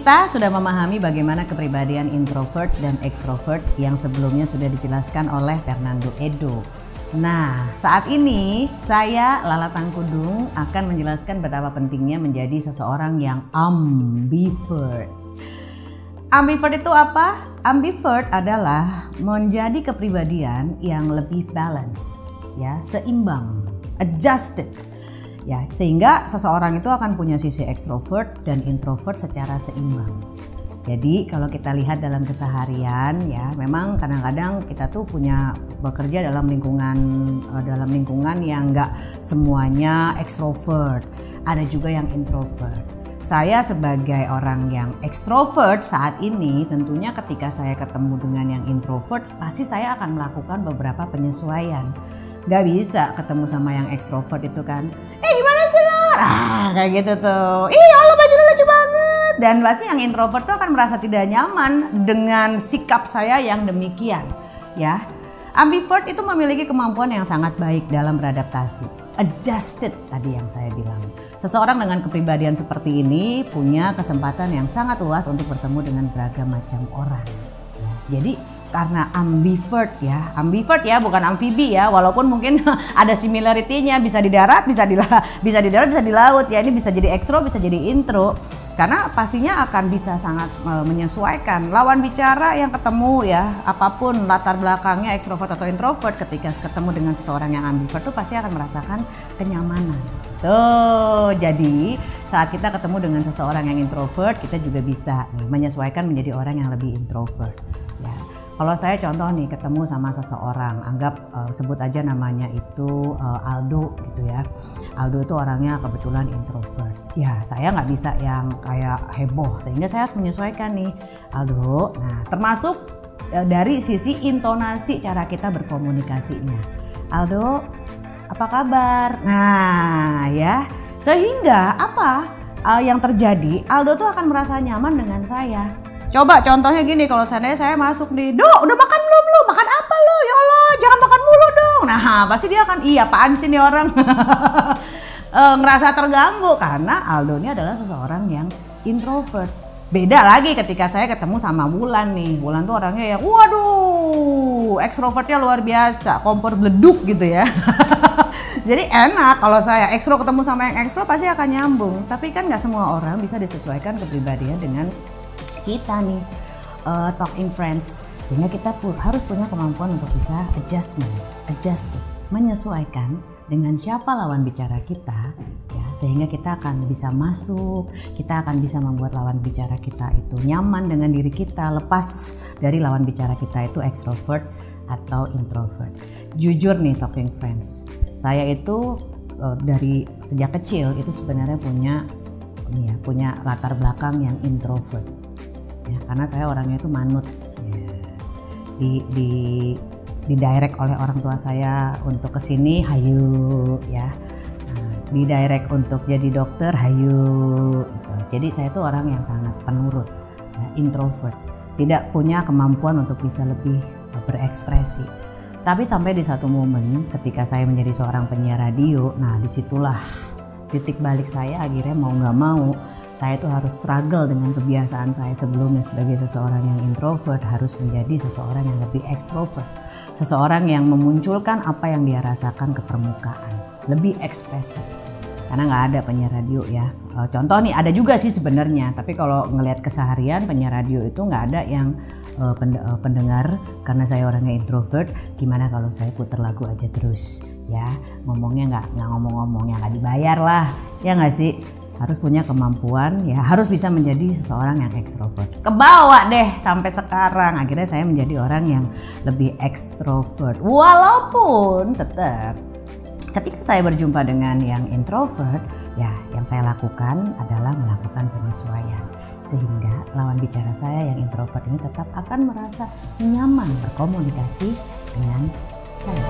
Kita sudah memahami bagaimana kepribadian introvert dan extrovert yang sebelumnya sudah dijelaskan oleh Fernando Edo. Nah, saat ini saya Lala Tangkudung akan menjelaskan betapa pentingnya menjadi seseorang yang ambivert. Ambivert itu apa? Ambivert adalah menjadi kepribadian yang lebih balance, ya, seimbang, adjusted. Ya, sehingga seseorang itu akan punya sisi ekstrovert dan introvert secara seimbang. Jadi kalau kita lihat dalam keseharian, ya memang kadang-kadang kita tuh bekerja dalam lingkungan yang enggak semuanya ekstrovert. Ada juga yang introvert. Saya sebagai orang yang ekstrovert saat ini, tentunya ketika saya ketemu dengan yang introvert, pasti saya akan melakukan beberapa penyesuaian. Gak bisa ketemu sama yang ekstrovert itu kan, gimana sih lo? Kayak gitu tuh. Allah bajunya lucu banget. Dan pasti yang introvert tuh akan merasa tidak nyaman dengan sikap saya yang demikian. Ya, ambivert itu memiliki kemampuan yang sangat baik dalam beradaptasi. Adjusted tadi yang saya bilang. Seseorang dengan kepribadian seperti ini punya kesempatan yang sangat luas untuk bertemu dengan beragam macam orang. Jadi karena ambivert ya, bukan amfibi ya, walaupun mungkin ada similarity-nya, bisa di darat, bisa di laut ya. Ini bisa jadi ekstro, bisa jadi intro, karena pastinya akan bisa sangat menyesuaikan lawan bicara yang ketemu ya, apapun latar belakangnya ekstrovert atau introvert, ketika ketemu dengan seseorang yang ambivert tuh pasti akan merasakan kenyamanan. Tuh, jadi saat kita ketemu dengan seseorang yang introvert, kita juga bisa menyesuaikan menjadi orang yang lebih introvert. Ya. Kalau saya contoh nih ketemu sama seseorang, anggap sebut aja namanya itu Aldo gitu ya. Aldo itu orangnya kebetulan introvert. Ya saya nggak bisa yang kayak heboh, sehingga saya harus menyesuaikan nih Aldo. Nah termasuk dari sisi intonasi cara kita berkomunikasinya. Aldo apa kabar? Nah ya, sehingga apa yang terjadi, Aldo tuh akan merasa nyaman dengan saya. Coba contohnya gini, kalau seandainya saya masuk nih, "Dok, udah makan belum lu? Makan apa lu? Ya Allah, jangan makan mulu dong." Nah, pasti dia akan, apaan sih nih orang? Ngerasa terganggu karena Aldo ini adalah seseorang yang introvert. Beda lagi ketika saya ketemu sama Wulan nih. Wulan tuh orangnya yang waduh, ekstrovertnya luar biasa, kompor beleduk gitu ya. Jadi enak kalau saya ekstro ketemu sama yang ekstro pasti akan nyambung. Tapi kan nggak semua orang bisa disesuaikan kepribadian dengan kita nih, talking friends, sehingga kita harus punya kemampuan untuk bisa adjusted, menyesuaikan dengan siapa lawan bicara kita, ya, sehingga kita akan bisa masuk, kita akan bisa membuat lawan bicara kita itu nyaman dengan diri kita, lepas dari lawan bicara kita itu extrovert atau introvert. Jujur nih talking friends, saya itu dari sejak kecil itu sebenarnya punya latar belakang yang introvert. Ya, karena saya orangnya itu manut ya. di direct oleh orang tua saya untuk kesini, hayu ya. Di direct untuk jadi dokter, hayu gitu. Jadi saya itu orang yang sangat penurut ya, introvert, tidak punya kemampuan untuk bisa lebih berekspresi. Tapi sampai di satu momen ketika saya menjadi seorang penyiar radio, nah disitulah titik balik saya. Akhirnya mau nggak mau saya itu harus struggle dengan kebiasaan saya sebelumnya sebagai seseorang yang introvert, harus menjadi seseorang yang lebih ekstrovert. Seseorang yang memunculkan apa yang dia rasakan ke permukaan, lebih ekspresif. Karena nggak ada penyiar radio ya. Contoh nih, ada juga sih sebenarnya, tapi kalau ngelihat keseharian penyiar radio itu nggak ada yang pendengar, karena saya orangnya introvert. Gimana kalau saya putar lagu aja terus ya, ngomongnya nggak ngomong-ngomong yang nggak dibayar lah, ya nggak sih? Harus punya kemampuan ya, harus bisa menjadi seseorang yang ekstrovert. Kebawa deh sampai sekarang, akhirnya saya menjadi orang yang lebih ekstrovert. Walaupun tetap ketika saya berjumpa dengan yang introvert, ya yang saya lakukan adalah melakukan penyesuaian, sehingga lawan bicara saya yang introvert ini tetap akan merasa nyaman berkomunikasi dengan saya.